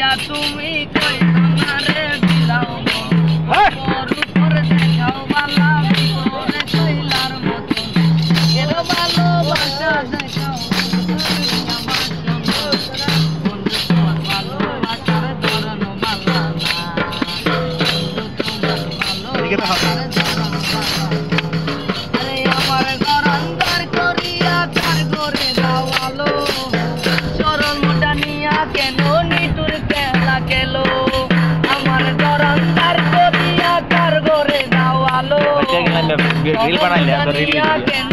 করিয়া তুমি কইনা রে বিলাও ওর উপর দেখাও বালা ভিতরে কইলার মতন এর ভালোবাসা দেখাও বন্ধু তোমার ভালোবাসার ধরন মালা না বন্ধু তোমার ভালোবাসার ধরন মালা আরে আমার ঘর অন্ধকার করিয়া কার করে দাওয়ালো চরণ মোটা নিয়া কেন নিটুর খেলা খেলো আমার ঘর অন্ধকার করিয়া কার করে দাওয়ালো রিল বানাইলে কেন